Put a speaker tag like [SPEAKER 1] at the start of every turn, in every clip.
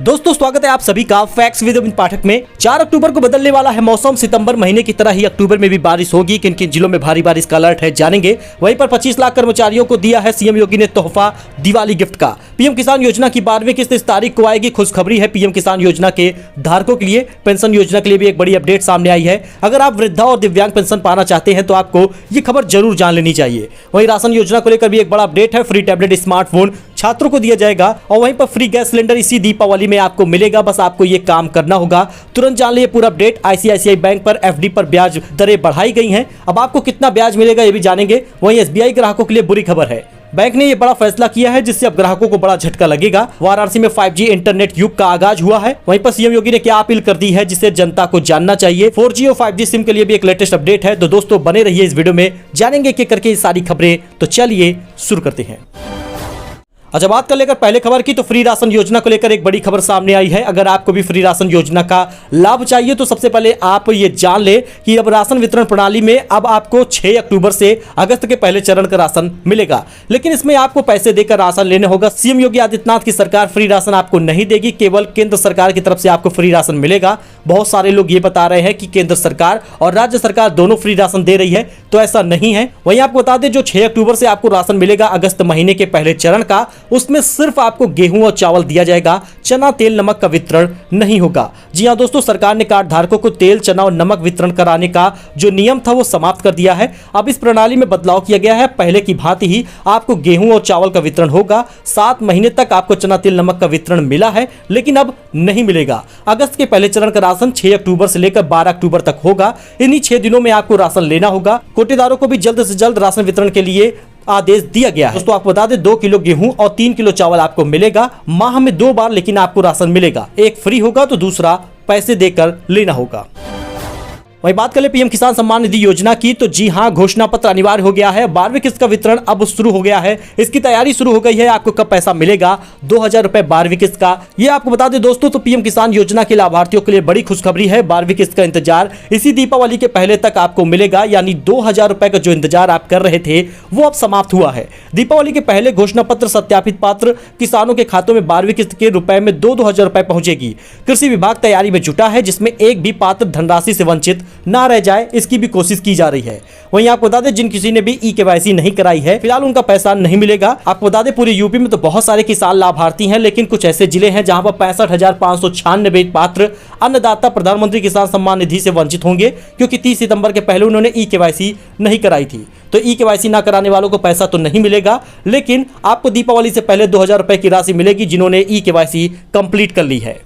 [SPEAKER 1] दोस्तों स्वागत है आप सभी का फैक्ट्स विद अमित पाठक में। 4 अक्टूबर को बदलने वाला है मौसम। सितंबर महीने की तरह ही अक्टूबर में भी बारिश होगी। किन किन जिलों में भारी बारिश का अलर्ट है जानेंगे। वहीं पर 25 लाख कर्मचारियों को दिया है सीएम योगी ने तोहफा दिवाली गिफ्ट का। पीएम किसान योजना की 12वीं किस्त इस तारीख को आएगी। खुशखबरी है पीएम किसान योजना के धारकों के लिए। पेंशन योजना के लिए भी एक बड़ी अपडेट सामने आई है। अगर आप वृद्धा और दिव्यांग पेंशन पाना चाहते हैं तो आपको ये खबर जरूर जान लेनी चाहिए। वहीं राशन योजना को लेकर भी एक बड़ा अपडेट है। फ्री टैबलेट स्मार्टफोन छात्रों को दिया जाएगा और वहीं पर फ्री गैस सिलेंडर इसी दीपावली में आपको मिलेगा। बस आपको ये काम करना होगा। तुरंत जान लीजिए पूरा अपडेट। आईसीआईसीआई बैंक पर एफडी पर ब्याज दरें बढ़ाई गई हैं। अब आपको कितना ब्याज मिलेगा ये भी जानेंगे। वहीं एसबीआई ग्राहकों के लिए बुरी खबर है। बैंक ने ये बड़ा फैसला किया है जिससे अब ग्राहकों को बड़ा झटका लगेगा। वाराणसी में 5G इंटरनेट युग का आगाज हुआ है। वहीं पर सीएम योगी ने क्या अपील कर दी है जिसे जनता को जानना चाहिए। 4G और 5G सिम के लिए भी एक लेटेस्ट अपडेट है। तो दोस्तों बने रहिए इस वीडियो में, जानेंगे कि करके ये सारी खबरें। तो चलिए शुरू करते हैं। अच्छा, बात कर लेकर पहले खबर की तो फ्री राशन योजना को लेकर एक बड़ी खबर सामने आई है। अगर आपको भी फ्री राशन योजना का लाभ चाहिए तो सबसे पहले आप ये जान ले कि अब राशन वितरण प्रणाली में अब आपको 6 अक्टूबर से अगस्त के पहले चरण का राशन मिलेगा। लेकिन इसमें आपको पैसे देकर राशन लेने होगा। सीएम योगी आदित्यनाथ की सरकार फ्री राशन आपको नहीं देगी, केवल केंद्र सरकार की तरफ से आपको फ्री राशन मिलेगा। बहुत सारे लोग ये बता रहे हैं कि केंद्र सरकार और राज्य सरकार दोनों फ्री राशन दे रही है, तो ऐसा नहीं है। वहीं आपको बता दें जो 6 अक्टूबर से आपको राशन मिलेगा अगस्त महीने के पहले चरण का, उसमें सिर्फ आपको गेहूं और चावल दिया जाएगा। चना तेल नमक का वितरण नहीं होगा। जी हां दोस्तों, सरकार ने कार्ड धारकों को तेल चना और नमक वितरण कराने का जो नियम था वो समाप्त कर दिया है। अब इस प्रणाली में बदलाव किया गया है। पहले की भांति ही आपको गेहूं और चावल का वितरण होगा। 7 महीने तक आपको चना तेल नमक का वितरण मिला है, लेकिन अब नहीं मिलेगा। अगस्त के पहले चरण का राशन 6 अक्टूबर से लेकर 12 अक्टूबर तक होगा। इन्हीं 6 दिनों में आपको राशन लेना होगा। कोटेदारों को भी जल्द से जल्द राशन वितरण के लिए आदेश दिया गया है। दोस्तों आपको बता दें 2 किलो गेहूं और 3 किलो चावल आपको मिलेगा। माह में 2 बार लेकिन आपको राशन मिलेगा। एक फ्री होगा तो दूसरा पैसे देकर लेना होगा। वहीं बात करें पीएम किसान सम्मान निधि योजना की तो जी हां, घोषणा पत्र अनिवार्य हो गया है। 12वीं किस्त का वितरण अब शुरू हो गया है। इसकी तैयारी शुरू हो गई है। आपको कब पैसा मिलेगा? 2000 रुपए 12वीं किस्त का। ये आपको बता दें दोस्तों, तो पीएम किसान योजना के लाभार्थियों के लिए बड़ी खुशखबरी है। 12वीं किस्त का इंतजार इसी दीपावली के पहले तक आपको मिलेगा। यानी 2000 रुपए का जो इंतजार आप कर रहे थे वो अब समाप्त हुआ है। दीपावली के पहले घोषणा पत्र सत्यापित पात्र किसानों के खातों में 12वीं किस्त के रुपए में 2-2000 रुपए पहुंचेगी। कृषि विभाग तैयारी में जुटा है जिसमें एक भी पात्र धनराशि से वंचित ना रह जाए, इसकी भी कोशिश की जा रही है। वहीं आपको बता दें जिन किसी ने भी ई-केवाईसी नहीं कराई है फिलहाल उनका पैसा नहीं मिलेगा। आपको बता दें पूरे यूपी में तो बहुत सारे किसान लाभार्थी हैं, लेकिन कुछ ऐसे जिले हैं जहां पर 65,596 पात्र अन्नदाता प्रधानमंत्री किसान सम्मान निधि से वंचित होंगे, क्योंकि 30 सितंबर के पहले उन्होंने ई-केवाईसी नहीं कराई थी। तो ई-केवाईसी ना कराने वालों को पैसा तो नहीं मिलेगा, लेकिन आपको दीपावली से पहले 2000 रुपए की राशि मिलेगी जिन्होंने ई-केवाईसी कंप्लीट कर ली है।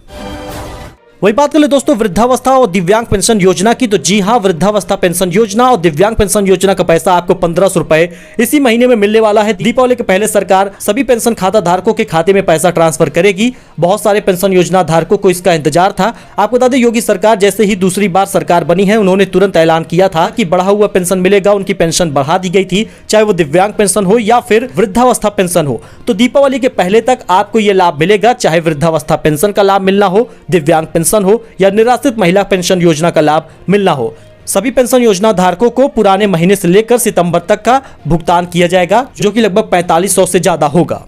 [SPEAKER 1] वही बात कर ले दोस्तों वृद्धावस्था और दिव्यांग पेंशन योजना की तो जी हां, वृद्धावस्था पेंशन योजना और दिव्यांग पेंशन योजना का पैसा आपको 1500 रुपए इसी महीने में मिलने वाला है। दीपावली के पहले सरकार सभी पेंशन खाता धारकों के खाते में पैसा ट्रांसफर करेगी। बहुत सारे पेंशन योजना धारकों को इसका इंतजार था। आपको बता दें योगी सरकार जैसे ही दूसरी बार सरकार बनी है उन्होंने तुरंत ऐलान किया था कि बढ़ा हुआ पेंशन मिलेगा। उनकी पेंशन बढ़ा दी गई थी, चाहे वो दिव्यांग पेंशन हो या फिर वृद्धावस्था पेंशन हो। तो दीपावली के पहले तक आपको यह लाभ मिलेगा, चाहे वृद्धावस्था पेंशन का लाभ मिलना हो, दिव्यांग पेंशन हो या निराश्रित महिला पेंशन योजना का लाभ मिलना हो। सभी पेंशन योजना धारकों को पुराने महीने से लेकर सितंबर तक का भुगतान किया जाएगा, जो कि लगभग 4500 से ज्यादा होगा।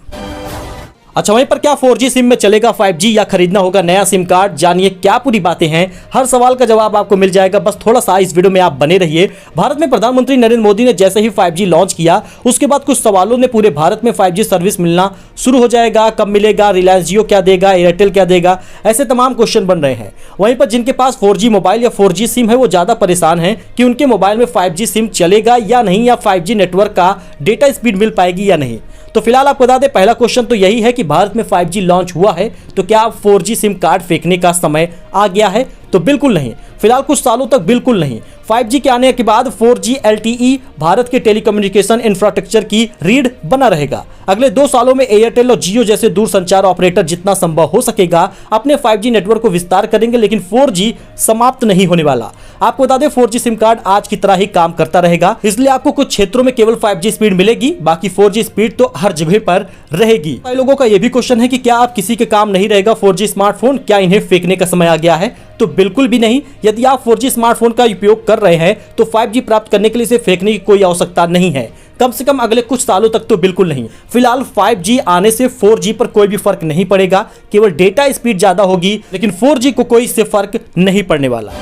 [SPEAKER 1] अच्छा, वहीं पर क्या 4G सिम में चलेगा 5G या खरीदना होगा नया सिम कार्ड? जानिए क्या पूरी बातें हैं। हर सवाल का जवाब आपको मिल जाएगा, बस थोड़ा सा इस वीडियो में आप बने रहिए। भारत में प्रधानमंत्री नरेंद्र मोदी ने जैसे ही 5G लॉन्च किया उसके बाद कुछ सवालों ने पूरे भारत में 5G सर्विस मिलना शुरू हो जाएगा। कब मिलेगा? रिलायंस जियो क्या देगा? एयरटेल क्या देगा? ऐसे तमाम क्वेश्चन बन रहे हैं। वहीं पर जिनके पास 4G मोबाइल या 4G सिम है वो ज्यादा परेशान है कि उनके मोबाइल में 5G सिम चलेगा या नहीं, या 5G नेटवर्क का डेटा स्पीड मिल पाएगी या नहीं। तो फिलहाल आपको बता दें पहला क्वेश्चन तो यही है कि भारत में 5G लॉन्च हुआ है तो क्या 4G सिम कार्ड फेंकने का समय आ गया है? तो बिल्कुल नहीं, फिलहाल कुछ सालों तक बिल्कुल नहीं। 5G के आने के बाद 4G LTE भारत के टेलीकम्युनिकेशन इंफ्रास्ट्रक्चर की रीढ़ बना रहेगा। अगले 2 सालों में एयरटेल और जियो जैसे दूरसंचार ऑपरेटर जितना संभव हो सकेगा अपने 5G नेटवर्क को विस्तार करेंगे, लेकिन 4G समाप्त नहीं होने वाला। आपको बता दें 4G सिम कार्ड आज की तरह ही काम करता रहेगा, इसलिए आपको कुछ क्षेत्रों में केवल 5G स्पीड मिलेगी, बाकी 4G स्पीड तो हर जगह पर रहेगी। कई लोगों का यह भी क्वेश्चन है कि क्या आप किसी के काम नहीं रहेगा 4G स्मार्टफोन, क्या इन्हें फेंकने का समय आ गया है? तो बिल्कुल भी नहीं। यदि आप 4G स्मार्टफोन का उपयोग कर रहे हैं तो 5G प्राप्त करने के लिए इसे फेंकने की कोई आवश्यकता नहीं है। कम से कम अगले कुछ सालों तक तो बिल्कुल नहीं। फिलहाल 5G आने से 4G पर कोई भी फर्क नहीं पड़ेगा, केवल डेटा स्पीड ज्यादा होगी, लेकिन 4G को कोई इससे फर्क नहीं पड़ने वाला।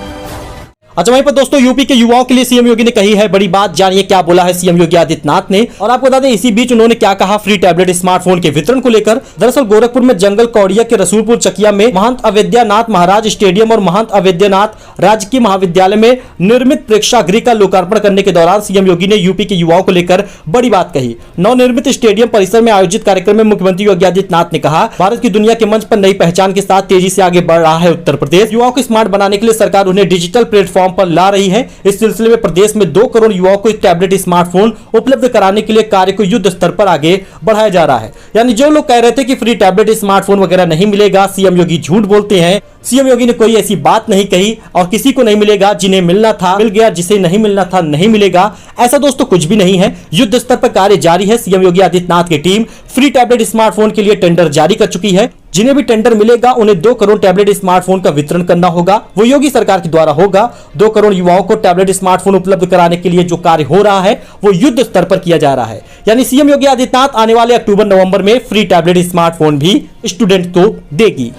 [SPEAKER 1] अच्छा, वहीं पर दोस्तों यूपी के युवाओं के लिए सीएम योगी ने कही है बड़ी बात। जानिए क्या बोला है सीएम योगी आदित्यनाथ ने। और आपको बता दें इसी बीच उन्होंने क्या कहा फ्री टैबलेट स्मार्टफोन के वितरण को लेकर। दरअसल गोरखपुर में जंगल कौड़िया के रसूलपुर चकिया में महंत अवैद्यनाथ महाराज स्टेडियम और महंत अवैद्यनाथ राजकीय महाविद्यालय में निर्मित प्रेक्षागृह का लोकार्पण करने के दौरान सीएम योगी ने यूपी के युवाओं को लेकर बड़ी बात कही। नवनिर्मित स्टेडियम परिसर में आयोजित कार्यक्रम में मुख्यमंत्री योगी आदित्यनाथ ने कहा, भारत की दुनिया के मंच पर नई पहचान के साथ तेजी से आगे बढ़ रहा है उत्तर प्रदेश। युवाओं को स्मार्ट बनाने के लिए सरकार उन्हें डिजिटल प्लेटफॉर्म पर ला रही है। इस सिलसिले में प्रदेश में 2 करोड़ युवाओं को टैबलेट स्मार्टफोन उपलब्ध कराने के लिए कार्य को युद्ध स्तर पर आगे बढ़ाया जा रहा है। यानी जो लोग कह रहे थे कि फ्री टैबलेट स्मार्टफोन वगैरह नहीं मिलेगा, सीएम योगी झूठ बोलते हैं। सीएम योगी ने कोई ऐसी बात नहीं कही और किसी को नहीं मिलेगा। जिन्हें मिलना था मिल गया, जिसे नहीं मिलना था नहीं मिलेगा, ऐसा दोस्तों कुछ भी नहीं है। युद्ध स्तर पर कार्य जारी है। सीएम योगी आदित्यनाथ की टीम फ्री टैबलेट स्मार्टफोन के लिए टेंडर जारी कर चुकी है। जिन्हें भी टेंडर मिलेगा उन्हें 2 करोड़ टैबलेट स्मार्टफोन का वितरण करना होगा, वो योगी सरकार के द्वारा होगा। 2 करोड़ युवाओं को टैबलेट स्मार्टफोन उपलब्ध कराने के लिए जो कार्य हो रहा है वो युद्ध स्तर पर किया जा रहा है। यानी सीएम योगी आदित्यनाथ आने वाले अक्टूबर नवंबर में फ्री टैबलेट स्मार्टफोन भी स्टूडेंट को देगी।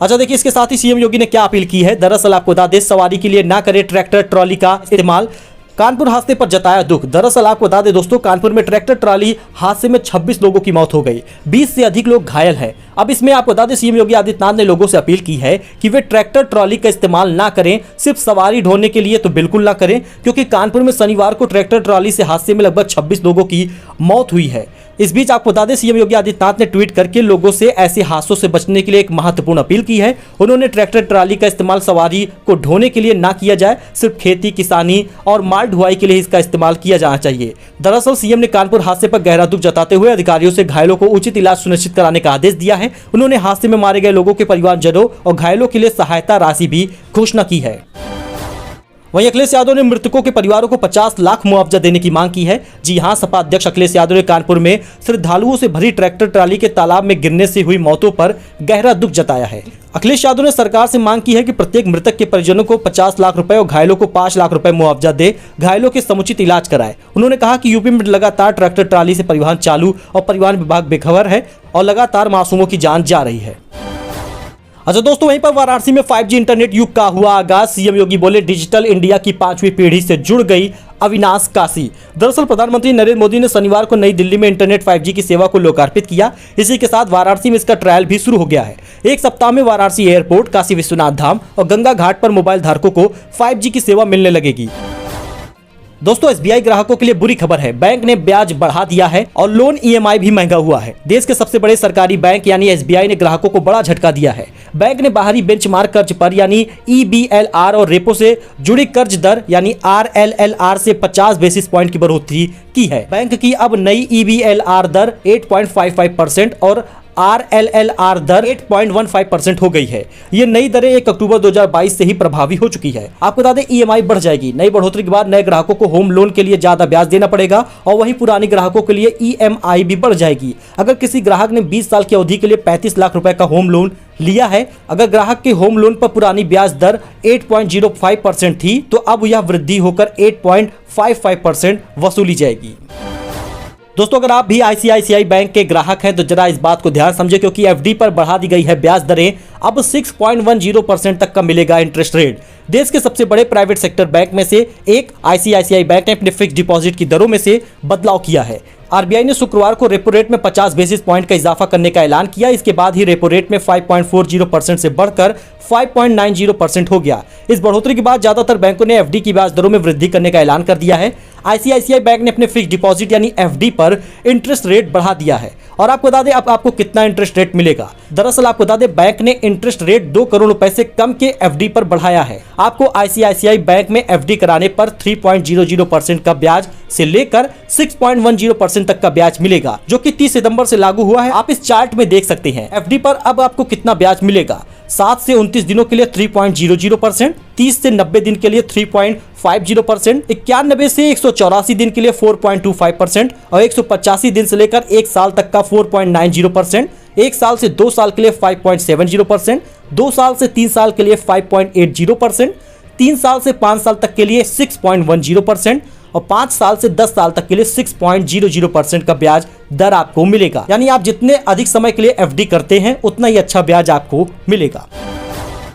[SPEAKER 1] अच्छा देखिए, इसके साथ ही सीएम योगी ने क्या अपील की है। दरअसल आपको बता दें, सवारी के लिए ना करें ट्रैक्टर ट्रॉली का इस्तेमाल। कानपुर हादसे पर जताया दुख। दरअसल आपको बता दें दोस्तों, कानपुर में ट्रैक्टर ट्रॉली हादसे में 26 लोगों की मौत हो गई, 20 से अधिक लोग घायल हैं। अब इसमें आपको बता दें सीएम योगी आदित्यनाथ ने लोगों से अपील की है कि वे ट्रैक्टर ट्रॉली का इस्तेमाल ना करें। सिर्फ सवारी ढोने के लिए तो बिल्कुल ना करें, क्योंकि कानपुर में शनिवार को ट्रैक्टर ट्रॉली से हादसे में लगभग 26 लोगों की मौत हुई है। इस बीच आपको बता दें सीएम योगी आदित्यनाथ ने ट्वीट करके लोगों से ऐसे हादसों से बचने के लिए एक महत्वपूर्ण अपील की है। उन्होंने ट्रैक्टर ट्रॉली का इस्तेमाल सवारी को ढोने के लिए ना किया जाए, सिर्फ खेती, किसानी और माल ढुलाई के लिए इसका इस्तेमाल किया जाना चाहिए। दरअसल सीएम ने कानपुर हादसे पर गहरा दुख जताते हुए अधिकारियों से घायलों को उचित इलाज सुनिश्चित कराने का आदेश दिया है। उन्होंने हादसे में मारे गए लोगों के परिवारजनों और घायलों के लिए सहायता राशि भी घोषणा की है। वहीं अखिलेश यादव ने मृतकों के परिवारों को 50 लाख मुआवजा देने की मांग की है। जी हां, सपा अध्यक्ष अखिलेश यादव ने कानपुर में श्रद्धालुओं से भरी ट्रैक्टर ट्राली के तालाब में गिरने से हुई मौतों पर गहरा दुख जताया है। अखिलेश यादव ने सरकार से मांग की है कि प्रत्येक मृतक के परिजनों को 50 लाख रुपए और घायलों को 5 लाख रुपए मुआवजा दे, घायलों के समुचित इलाज कराए। उन्होंने कहा कि यूपी में लगातार ट्रैक्टर ट्राली से परिवहन चालू और परिवहन विभाग बेखबर है और लगातार मासूमों की जान जा रही है। अच्छा दोस्तों, वहीं पर वाराणसी में 5G इंटरनेट युग का हुआ आगाज। सीएम योगी बोले, डिजिटल इंडिया की 5वीं पीढ़ी से जुड़ गई अविनाश काशी। दरअसल प्रधानमंत्री नरेंद्र मोदी ने शनिवार को नई दिल्ली में इंटरनेट 5G की सेवा को लोकार्पित किया। इसी के साथ वाराणसी में इसका ट्रायल भी शुरू हो गया है। एक सप्ताह में वाराणसी एयरपोर्ट, काशी विश्वनाथ धाम और गंगा घाट पर मोबाइल धारकों को 5G की सेवा मिलने लगेगी। दोस्तों, एसबीआई ग्राहकों के लिए बुरी खबर है। बैंक ने ब्याज बढ़ा दिया है और लोन ईएमआई भी महंगा हुआ है। देश के सबसे बड़े सरकारी बैंक यानी एसबीआई ने ग्राहकों को बड़ा झटका दिया है। बैंक ने बाहरी बेंचमार्क कर्ज पर यानी ईबीएलआर और रेपो से जुड़ी कर्ज दर यानी आरएलएलआर से 50 बेसिस पॉइंट की बढ़ोतरी की है। बैंक की अब नई ईबीएलआर दर 8.55% और आरएलएलआर दर 8.15% हो गई है। ये नई दरें 1 अक्टूबर 2022 से ही प्रभावी हो चुकी है। आपको बता दें ईएमआई बढ़ जाएगी। नई बढ़ोतरी के बाद नए ग्राहकों को होम लोन के लिए ज्यादा ब्याज देना पड़ेगा और वहीं पुरानी ग्राहकों के लिए ईएमआई भी बढ़ जाएगी। अगर किसी ग्राहक ने 20 साल की अवधि के लिए 35 लाख रुपए का होम लोन लिया है, अगर ग्राहक के होम लोन पर पुरानी ब्याज दर 8.05% थी तो अब यह वृद्धि होकर 8.55% वसूली जाएगी। दोस्तों, अगर आप भी आईसीआईसीआई बैंक के ग्राहक हैं तो जरा इस बात को ध्यान समझे, क्योंकि एफडी पर बढ़ा दी गई है ब्याज दरें। अब 6.10% तक का मिलेगा इंटरेस्ट रेट। देश के सबसे बड़े प्राइवेट सेक्टर बैंक में से एक आईसीआईसीआई बैंक ने अपने फिक्स डिपॉजिट की दरों में से बदलाव किया है। आरबीआई ने शुक्रवार को रेपो रेट में 50 बेसिस पॉइंट का इजाफा करने का ऐलान किया। इसके बाद ही रेपो रेट में 5.40% से बढ़कर 5.90% हो गया। इस बढ़ोतरी के बाद ज्यादातर बैंकों ने एफडी की ब्याज दरों में वृद्धि करने का ऐलान कर दिया है। आईसीआईसीआई बैंक ने अपने फिक्स डिपॉजिट यानी एफडी पर इंटरेस्ट रेट बढ़ा दिया है। और आपको बता दें अब आपको कितना इंटरेस्ट रेट मिलेगा। दरअसल आपको बता दें बैंक ने इंटरेस्ट रेट 2 करोड़ रुपए से कम के एफडी पर बढ़ाया है। आपको आईसीआईसीआई बैंक में एफडी कराने पर 3.00% का ब्याज से लेकर 6.10% तक का ब्याज मिलेगा, जो कि 30 सितंबर से लागू हुआ है। आप इस चार्ट में देख सकते हैं एफडी पर अब आपको कितना ब्याज मिलेगा। 7 से 29 दिनों के लिए 3.00%, 30 से 90 दिन के लिए 3.50%, 91 से 184 दिन के लिए 4.25% और 185 दिन से लेकर 1 साल तक का 4.90%, 1 साल से 2 साल के लिए 5.70%, 2 साल से 3 साल के लिए 5.80%, 3 साल से 5 साल तक के लिए 6.10% और 5 साल से 10 साल तक के लिए 6.00% का ब्याज दर आपको मिलेगा। यानी आप जितने अधिक समय के लिए एफडी करते हैं उतना ही अच्छा ब्याज आपको मिलेगा।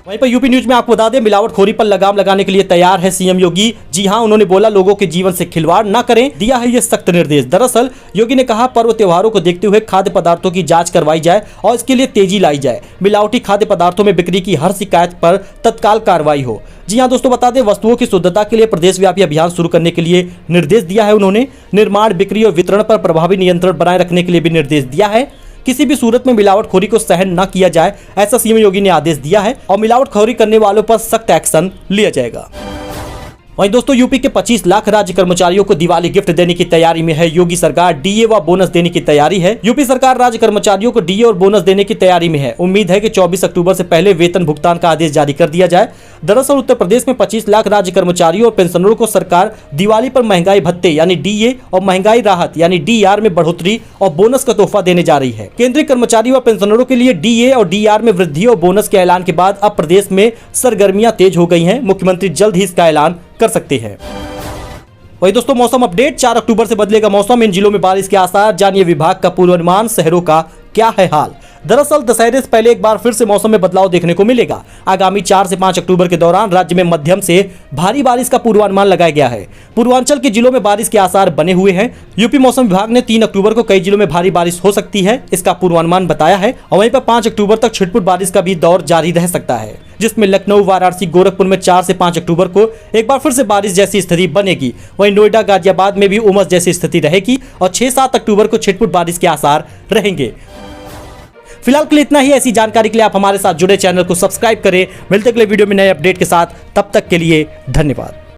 [SPEAKER 1] वहीं पर यूपी न्यूज में आपको बता दें, मिलावटखोरी पर लगाम लगाने के लिए तैयार है सीएम योगी। जी हां, उन्होंने बोला लोगों के जीवन से खिलवाड़ न करें, दिया है ये सख्त निर्देश। दरअसल योगी ने कहा पर्व त्योहारों को देखते हुए खाद्य पदार्थों की जांच करवाई जाए और इसके लिए तेजी लाई जाए। मिलावटी खाद्य पदार्थों में बिक्री की हर शिकायत पर तत्काल कार्रवाई हो। जी हां दोस्तों, बता दें वस्तुओं की शुद्धता के लिए प्रदेशव्यापी अभियान शुरू करने के लिए निर्देश दिया है उन्होंने। निर्माण, बिक्री और वितरण पर प्रभावी नियंत्रण बनाए रखने के लिए भी निर्देश दिया है। किसी भी सूरत में मिलावटखोरी को सहन न किया जाए, ऐसा सीएम योगी ने आदेश दिया है और मिलावटखोरी करने वालों पर सख्त एक्शन लिया जाएगा। वहीं दोस्तों, यूपी के 25 लाख राज्य कर्मचारियों को दिवाली गिफ्ट देने की तैयारी में है योगी सरकार। डीए व बोनस देने की तैयारी है। यूपी सरकार राज्य कर्मचारियों को डीए और बोनस देने की तैयारी में है। उम्मीद है कि 24 अक्टूबर से पहले वेतन भुगतान का आदेश जारी कर दिया जाए। दरअसल उत्तर प्रदेश में 25 लाख राज्य कर्मचारियों और पेंशनरों को सरकार दिवाली पर महंगाई भत्ते यानी डीए और महंगाई राहत यानी डीआर में बढ़ोतरी और बोनस का तोहफा देने जा रही है। केंद्रीय कर्मचारी व पेंशनरों के लिए डीए और डीआर में वृद्धि और बोनस के ऐलान के बाद अब प्रदेश में सरगर्मियां तेज हो गई हैं। मुख्यमंत्री जल्द ही इसका ऐलान कर सकते हैं। वही दोस्तों, मौसम अपडेट। 4 अक्टूबर से बदलेगा मौसम, इन जिलों में बारिश के आसार। जानिए विभाग का पूर्वानुमान, शहरों का क्या है हाल। दरअसल दशहरे से पहले एक बार फिर से मौसम में बदलाव देखने को मिलेगा। आगामी 4 से 5 अक्टूबर के दौरान राज्य में मध्यम से भारी बारिश का पूर्वानुमान लगाया गया है। पूर्वांचल के जिलों में बारिश के आसार बने हुए हैं। यूपी मौसम विभाग ने 3 अक्टूबर को कई जिलों में भारी बारिश हो सकती है, इसका पूर्वानुमान बताया है। और वहीं पर 5 अक्टूबर तक छिटपुट बारिश का भी दौर जारी रह सकता है, जिसमें लखनऊ, वाराणसी, गोरखपुर में 4 से 5 अक्टूबर को एक बार फिर से बारिश जैसी स्थिति बनेगी। वहीं नोएडा, गाजियाबाद में भी उमस जैसी स्थिति रहेगी और 6-7 अक्टूबर को छिटपुट बारिश के आसार रहेंगे। फिलहाल के लिए इतना ही। ऐसी जानकारी के लिए आप हमारे साथ जुड़े, चैनल को सब्सक्राइब करें। मिलते अगले वीडियो में नए अपडेट के साथ, तब तक के लिए धन्यवाद।